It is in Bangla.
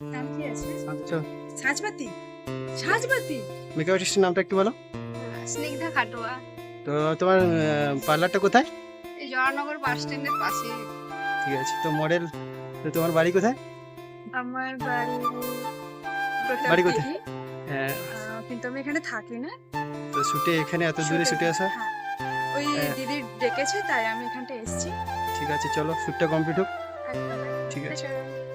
নাম কি আছে? আচ্ছা, সাজবাতি। সাজবাতি। মেকআপ আর্টিস্টের নামটা একটু বলো। স্নিগ্ধা খাটুয়া। তো তোমার পার্লারটা কোথায়? এই জওয়ানগর বাস স্ট্যান্ডের পাশে। ঠিক আছে, তো মডেল, তো তোমার বাড়ি কোথায়? আমার বাড়ি বাড়ি কোথায়? প্রতাপদিঘি। হ্যাঁ, কিন্তু আমি এখানে থাকি না। তো শুটে এখানে এত দূরে শুটে আসা? হ্যাঁ, ওই হ্যাঁ। দিদি ডেকেছে তাই আমি এখানটা এসেছি। ঠিক আছে, চলো শ্যুটটা কমপ্লিট হোক। একদম, ঠিক আছে। একদম।